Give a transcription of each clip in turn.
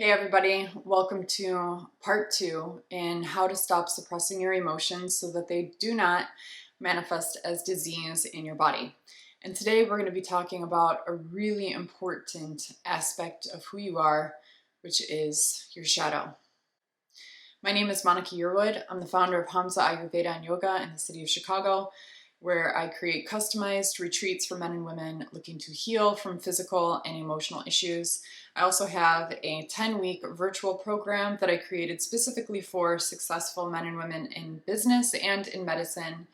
Hey everybody, welcome to part 2 in how to stop suppressing your emotions so that they do not manifest as disease in your body. And today we're going to be talking about a really important aspect of who you are, which is your shadow. My name is Monica Yearwood. I'm the founder of Hamza Ayurveda and Yoga in the city of Chicago, where I create customized retreats for men and women looking to heal from physical and emotional issues. I also have a 10-week virtual program that I created specifically for successful men and women in business and in medicine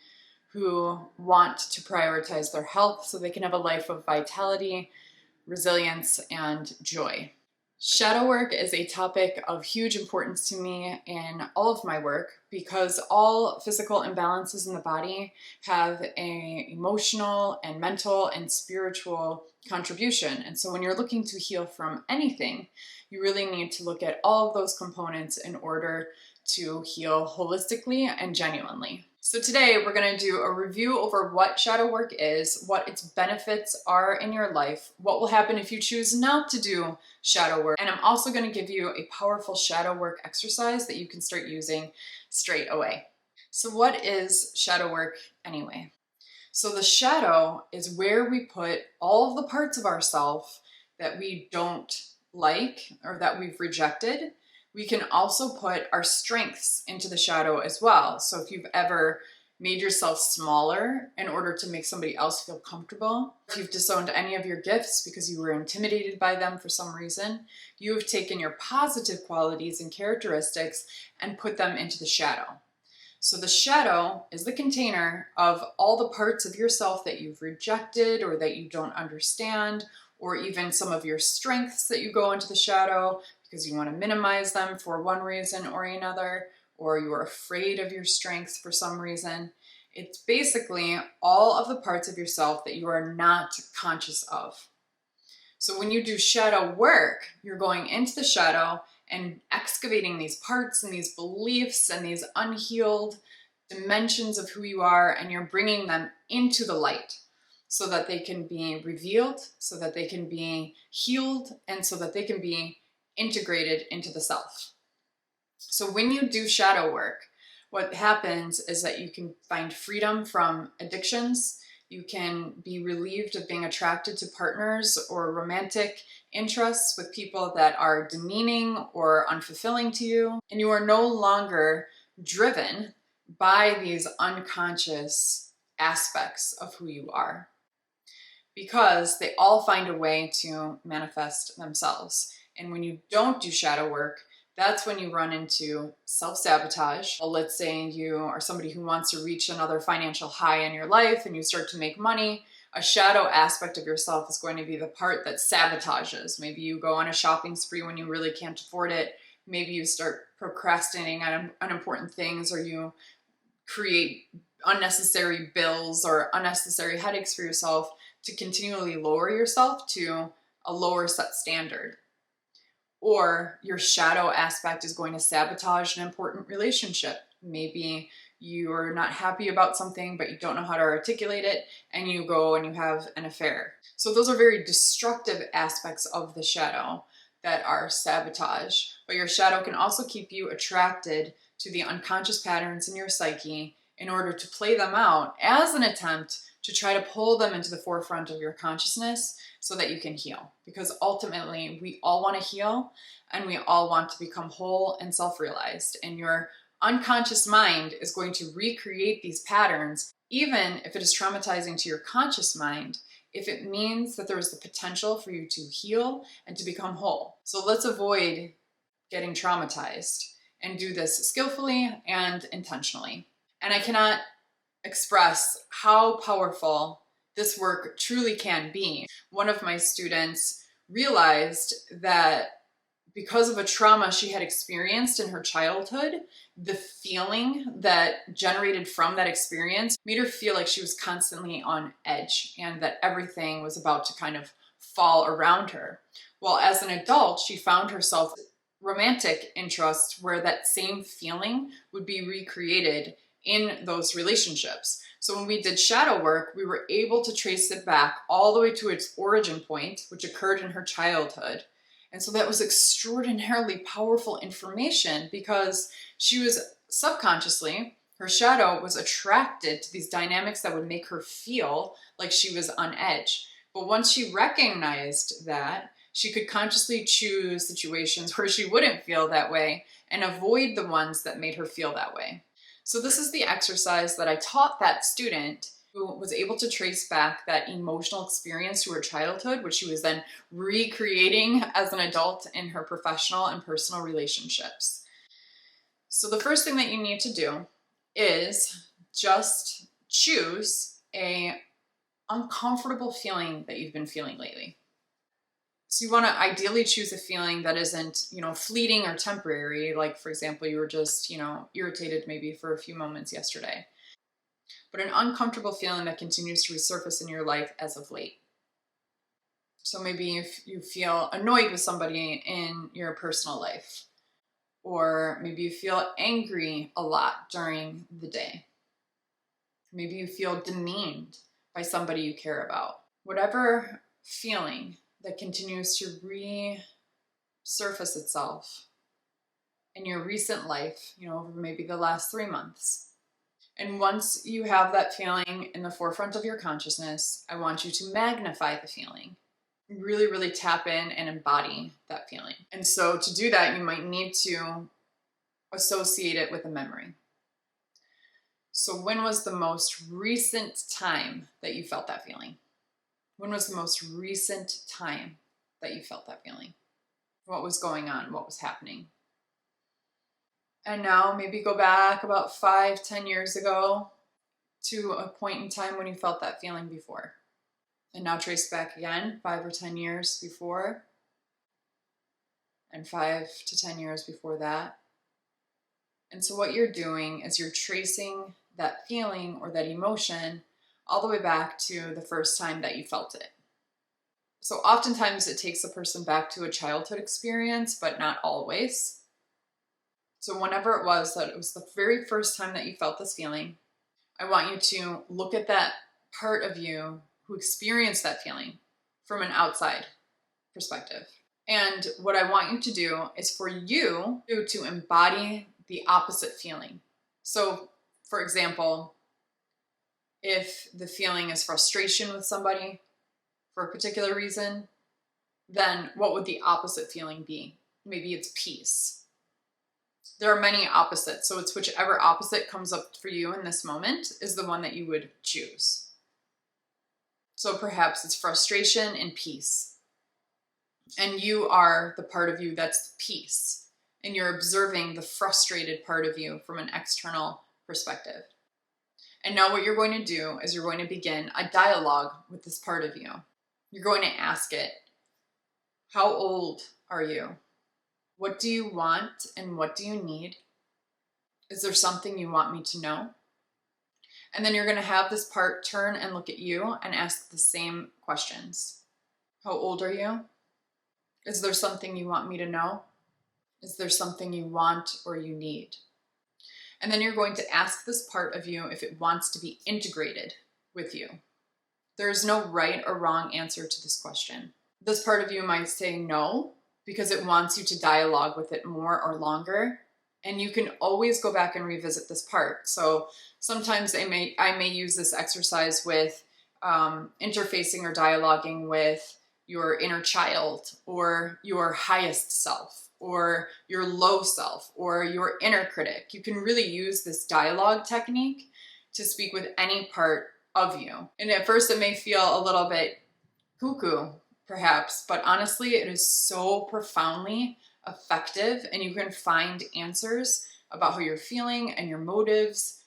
who want to prioritize their health so they can have a life of vitality, resilience, and joy. Shadow work is a topic of huge importance to me in all of my work because all physical imbalances in the body have an emotional and mental and spiritual contribution. And so when you're looking to heal from anything, you really need to look at all of those components in order to heal holistically and genuinely. So today we're going to do a review over what shadow work is, what its benefits are in your life, what will happen if you choose not to do shadow work, and I'm also going to give you a powerful shadow work exercise that you can start using straight away. So what is shadow work anyway? So the shadow is where we put all of the parts of ourselves that we don't like or that we've rejected. We can also put our strengths into the shadow as well. So if you've ever made yourself smaller in order to make somebody else feel comfortable, if you've disowned any of your gifts because you were intimidated by them for some reason, you have taken your positive qualities and characteristics and put them into the shadow. So the shadow is the container of all the parts of yourself that you've rejected or that you don't understand, or even some of your strengths that you go into the shadow because you want to minimize them for one reason or another, or you're afraid of your strengths for some reason. It's basically all of the parts of yourself that you are not conscious of. So when you do shadow work, you're going into the shadow and excavating these parts and these beliefs and these unhealed dimensions of who you are, and you're bringing them into the light so that they can be revealed, so that they can be healed, and so that they can be integrated into the self. So when you do shadow work, what happens is that you can find freedom from addictions. You can be relieved of being attracted to partners or romantic interests with people that are demeaning or unfulfilling to you. And you are no longer driven by these unconscious aspects of who you are, because they all find a way to manifest themselves. And when you don't do shadow work, that's when you run into self-sabotage. Well, let's say you are somebody who wants to reach another financial high in your life and you start to make money. A shadow aspect of yourself is going to be the part that sabotages. Maybe you go on a shopping spree when you really can't afford it. Maybe you start procrastinating on unimportant things, or you create unnecessary bills or unnecessary headaches for yourself to continually lower yourself to a lower set standard. Or your shadow aspect is going to sabotage an important relationship. Maybe you're not happy about something, but you don't know how to articulate it, and you go and you have an affair. So those are very destructive aspects of the shadow that are sabotage. But your shadow can also keep you attracted to the unconscious patterns in your psyche in order to play them out as an attempt to try to pull them into the forefront of your consciousness so that you can heal. Because ultimately, we all want to heal, and we all want to become whole and self-realized. And your unconscious mind is going to recreate these patterns, even if it is traumatizing to your conscious mind, if it means that there is the potential for you to heal and to become whole. So let's avoid getting traumatized and do this skillfully and intentionally. And I cannot express how powerful this work truly can be. One of my students realized that because of a trauma she had experienced in her childhood, the feeling that generated from that experience made her feel like she was constantly on edge and that everything was about to kind of fall around her. Well, as an adult, she found herself romantic interests where that same feeling would be recreated in those relationships. So when we did shadow work, we were able to trace it back all the way to its origin point, which occurred in her childhood. And so that was extraordinarily powerful information because she was subconsciously, her shadow was attracted to these dynamics that would make her feel like she was on edge. But once she recognized that, she could consciously choose situations where she wouldn't feel that way and avoid the ones that made her feel that way. So this is the exercise that I taught that student who was able to trace back that emotional experience to her childhood, which she was then recreating as an adult in her professional and personal relationships. So the first thing that you need to do is just choose a uncomfortable feeling that you've been feeling lately. So you want to ideally choose a feeling that isn't, fleeting or temporary. Like, for example, you were just, irritated maybe for a few moments yesterday. But an uncomfortable feeling that continues to resurface in your life as of late. So maybe if you feel annoyed with somebody in your personal life, or maybe you feel angry a lot during the day. Maybe you feel demeaned by somebody you care about. Whatever feeling that continues to resurface itself in your recent life, over maybe the last 3 months. And once you have that feeling in the forefront of your consciousness, I want you to magnify the feeling. Really, really tap in and embody that feeling. And so to do that, you might need to associate it with a memory. So when was the most recent time that you felt that feeling? When was the most recent time that you felt that feeling? What was going on? What was happening? And now maybe go back about 5-10 years ago to a point in time when you felt that feeling before. And now trace back again, 5 or 10 years before, and 5 to 10 years before that. And so what you're doing is you're tracing that feeling or that emotion all the way back to the first time that you felt it. So oftentimes it takes a person back to a childhood experience, but not always. So whenever it was that it was the very first time that you felt this feeling, I want you to look at that part of you who experienced that feeling from an outside perspective. And what I want you to do is for you to embody the opposite feeling. So, for example, if the feeling is frustration with somebody for a particular reason, then what would the opposite feeling be? Maybe it's peace. There are many opposites, so it's whichever opposite comes up for you in this moment is the one that you would choose. So perhaps it's frustration and peace. And you are the part of you that's peace. And you're observing the frustrated part of you from an external perspective. And now what you're going to do is you're going to begin a dialogue with this part of you. You're going to ask it, how old are you? What do you want and what do you need? Is there something you want me to know? And then you're going to have this part turn and look at you and ask the same questions. How old are you? Is there something you want me to know? Is there something you want or you need? And then you're going to ask this part of you if it wants to be integrated with you. There is no right or wrong answer to this question. This part of you might say no, because it wants you to dialogue with it more or longer. And you can always go back and revisit this part. So sometimes I may use this exercise with interfacing or dialoguing with your inner child or your highest self or your low self or your inner critic. You can really use this dialogue technique to speak with any part of you. And at first it may feel a little bit cuckoo, perhaps, but honestly, it is so profoundly effective, and you can find answers about how you're feeling and your motives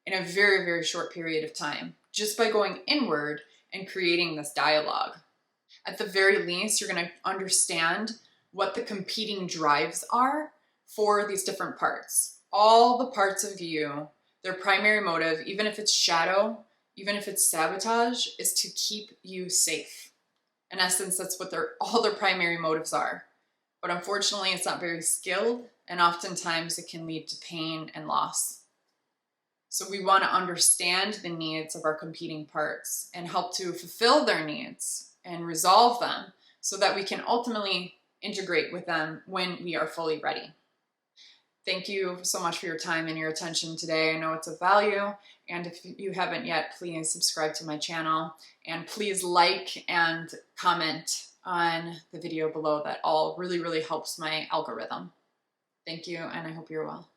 in a very, very short period of time, just by going inward and creating this dialogue. At the very least, you're going to understand what the competing drives are for these different parts. All the parts of you, their primary motive, even if it's shadow, even if it's sabotage, is to keep you safe. In essence, that's what all their primary motives are. But unfortunately, it's not very skilled, and oftentimes it can lead to pain and loss. So we want to understand the needs of our competing parts and help to fulfill their needs and resolve them so that we can ultimately integrate with them when we are fully ready. Thank you so much for your time and your attention today. I know it's of value, and if you haven't yet, please subscribe to my channel, and please like and comment on the video below. That all really, really helps my algorithm. Thank you, and I hope you're well.